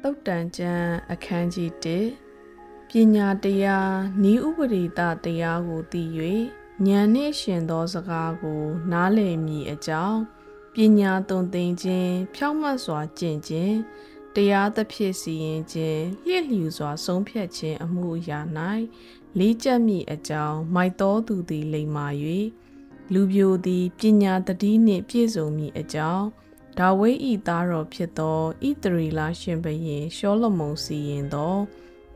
တုတ်တန်ကျမ်းအခန်းကြီး1ပညာတရားဤဥပရိတတရားကိုသိ၍ဉာဏ်နှင့်ရှင်သောစကားကိုနားလည်မည်အကြောင်းပညာသွန်သင်ခြင်းဖြောင့်မတ်စွာကျင့်ခြင်းတရားသဖြင့်စီရင်ခြင်းလျက်လျူစွာဆုံးဖြတ်ခြင်းအမှုအရာ၌လေးကျက်မည်အကြောင်းမိုက်တော်သူသည်လိမ္မာ၍လူပြိုသည်ပညာတတိနှင့်ပြည့်စုံမည်အကြောင်းဒါဝိဒ်၏သားတော်ဖြစ်သောဣသရေလရှင်ဘုရင်ရှောလမုန်စီရင်သော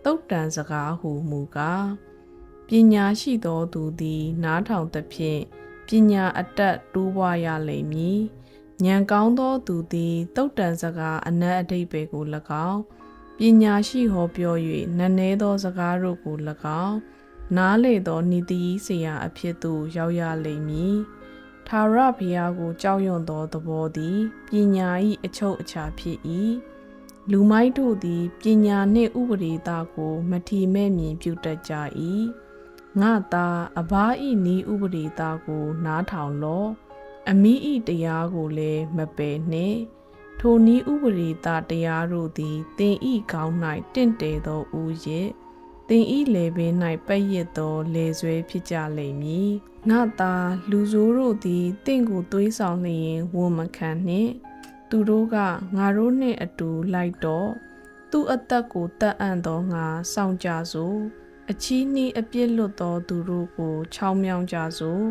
တုတ်တန်စကားဟုမူကားပညာရှိသောသူသည်နားထောင်သဖြင့်ပညာအတတ်တိုးပွားရလိမ့်မည်ဉာဏ်ကောင်းသောသူသည်တုတ်တန်စကားအနက်အဓိပ္ပာယ်ကို၎င်းပညာရှိဟောပြော၍နည်းနည်းသောစကားတို့ကို၎င်းနားလေသောနိတိဆရာအဖြစ်သို့ရောက်ရလိမ့်မည်ထာဝရဘုရားကိုကြောက်ရွံ့သောသဘောသည်ပညာ၏အချုပ်အခြာဖြစ်၏လူမိုက်တို့သည်ပညာနှင့်ဥပဒေသားကိုမထီမဲ့မြင်ပြုတတ်ကြ၏ငါသာအဘ၏ဤဥပဒေသားကိုနားထောင်လော့အမိ၏တရားကိုလည်းမပယ်နှင့်ထိုဤဥပဒေသားတရားတို့သည်သင်၏ခေါင်း၌တင့်တယ်သောဥယျာဉ်သင်၏လေပင်၌ပတ်ရစ်သောလေဆွဲဖြစ်ကြလိမ့်မည်ငါသာလူဆိုးတို့သည်တင့်ကိုသွေးဆောင်လျင်ဝန်မခံနှင့်သူတို့ကငါတို့နှင့်အတူလိုက်တော့သူ့အသက်ကိုတတ်အံ့သောငါဆောင်ကြစို့အချီးနှီးအပြစ်လွတ်သောသူတို့ကိုချောင်းမြောင်းကြစို့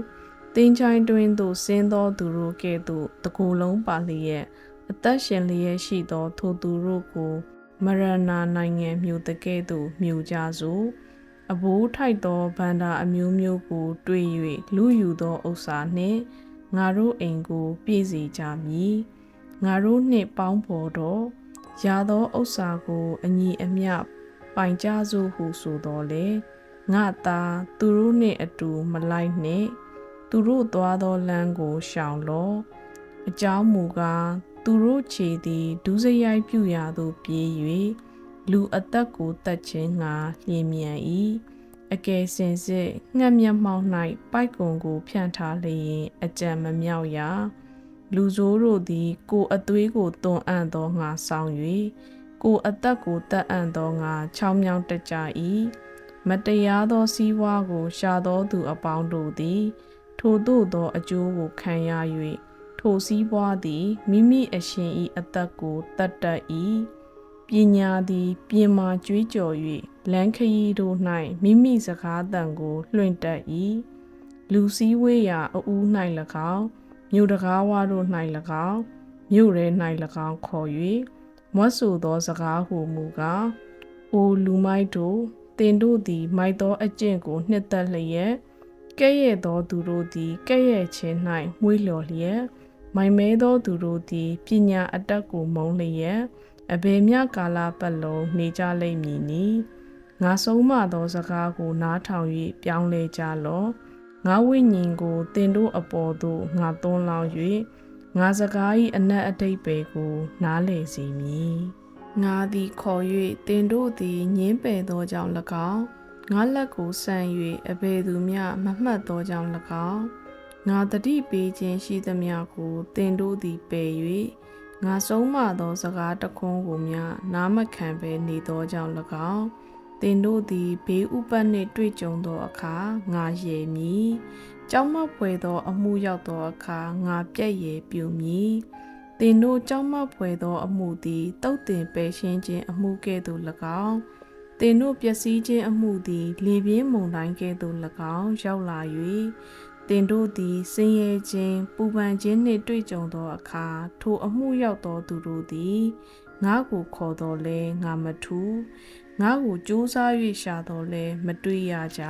တင်းချိုင်းတွင်သို့ဆင်းသောသူတို့ကဲ့သို့တကိုယ်လုံးပါလျက်အသက်ရှင်လျက်ရှိသောထိုသူတို့ကိုမရဏနိုင်ငံမြို့တကဲ့သို့မြို့ကြစို့အဘိုးထိုက်သောဗန္ဒာအမျိုးမျိုးကိုတွေ့၍လူယူသောဥစ္စာနှင့်ငါတို့အိမ်ကိုပြည့်စေကြမည်ငါတို့နှင့်ပေါင်းဖော်တော့ရသောဥစ္စာကိုအညီအမျှပိုင်ကြစို့ဟုဆိုတော်လေငါသာသူတို့နှင့်အတူမလိုက်နှင့်သူတို့သွားသောလမ်းကိုရှောင်လော့အကြောင်းမူကားသူတို့ခြေသည်ဒုစရိုက်ပြုရာသို့ပြေး၍လူအသက်ကိုတတ်ခြင်းငါလျင်မြန်၏အကယ်စင်စစ်ငှက်မျက်မှောက်၌ပိုက်ကွန်ကိုဖြန့်ထားလျင်အကြံမမြောက်ရာလူဆိုးတို့သည်ကိုယ်အသွေးကိုတွန်းအံ့သောငါဆောင်၍ကိုယ်အသက်ကိုတတ်အံ့သောငါချောင်းမြောင်းတတ်ကြ၏မတရားသောစီးပွားကိုရှာသောသူအပေါင်းတို့သည်ထိုသို့သောအကျိုးကိုခံရ၍ထိုစီးပွားသည်မိမိအရှင်၏အသက်ကိုတတ်တတ်၏ပညာသည်ပြင်မာကြွေးကြော်၍လမ်းခရီးတို့၌မိမိစကားသံကိုလွှင့်တတ်၏လူစည်းဝေးရာအဦး၌၎င်းမြို့တကားဝါတို့၌၎င်းမြို့ရဲ၌၎င်းခေါ်၍မွတ်ဆိုသောစကားဟုမူကားအိုလူမိုက်တို့သင်တို့သည်မိုက်သောအကျင့်ကိုနှစ်သက်လျက်ကဲ့ရဲ့သောသူတို့သည်ကဲ့ရဲ့ခြင်း၌မွေးလျော်လျက်မိုင်မဲသောသူတို့သည်ပညာအတတ်ကိုမုန်းလျက်အဘယ်မျှကာလပတ်လုံးနေကြလိမ့်မည်နီငါဆုံးမသောစကားကိုနားထောင်၍ပြောင်းလဲကြလော့ငါဝိညာဉ်ကိုသင်တို့အပေါ်သို့ငါသွန်းလောင်း၍ငါစကား၏အနက်အဓိပ္ပာယ်ကိုနားလည်စေမည်ငါသည်ခေါ်၍သင်တို့သည်ညင်းပယ်သောကြောင့်၎င်းငါလက်ကိုဆန့်၍အဘယ်သူမျှမမှတ်သောကြောင့်၎င်းငါတတိပေးခြင်းရှိသမျှကိုသင်တို့သည်ပယ်၍ငါဆုံးမသောစကားတခွန်းကိုမျှနားမခံဘဲနေသောကြောင့်၎င်းသင်တို့သည်ဘေးဥပတ်နှင့်တွေ့ကြုံသောအခါငါရည်မည်ကြောက်မက်ဖွယ်သောအမှုရောက်သောအခါငါပြည့်ရည်ပြုမည်သင်တို့ကြောက်မက်ဖွယ်သောအမှုသည်တုတ်တင်ပယ်ရှင်းခြင်းအမှုကဲ့သို့၎င်းသင်တို့ပျက်စီးခြင်းအမှုသည်လေပြင်းမုန်တိုင်းကဲ့သို့၎င်းရောက်လာ၍သင်တို့သည်ဆင်းရဲခြင်းပူပန်ခြင်းနှင့်တွေ့ကြုံသောအခါထိုအမှုရောက်သောသူတို့သည်ငါကိုခေါ်တော်လဲငါမထူငါကိုကြိုးစား၍ရှာတော်လဲမတွေ့ရကြ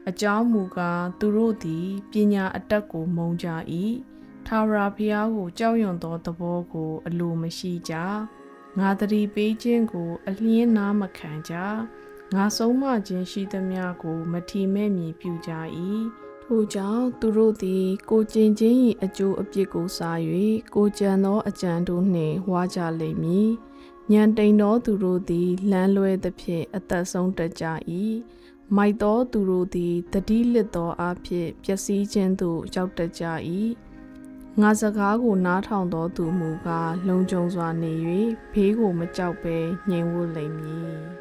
အကြောင်းမူကားသူတို့သည်ပညာအတတ်ကိုမုန်းကြ၏ထာဝရဘုရားကိုကြောက်ရွံ့သောသဘောကိုအလိုမရှိကြငါတတိပေးခြင်းကိုအလျင်းနားမခံကြငါဆုံးမခြင်းရှိသမျှကိုမထီမဲ့မြင်ပြုကြ၏ထိုကြောင့်သူတို့သည်ကိုကျင့်ခြင်း၏အကျိုးအပြစ်ကိုစား၍ကိုကြံသောအကြံတို့နှင့်ဝါကြလိမ့်မည်ဉာဏ်တိမ်သောသူတို့သည်လမ်းလွဲသဖြင့်အသက်ဆုံးတတ်ကြ၏မိုက်သောသူတို့သည်တတိလစ်သောအဖြစ်ပျက်စီးခြင်းသို့ရောက်တတ်ကြ၏ ငါစကားကိုနားထောင်သောသူမူကားလုံခြုံစွာနေ၍ဘေးကိုမကြောက်ဘဲငြိမ်ဝတ်လိမ့်မည်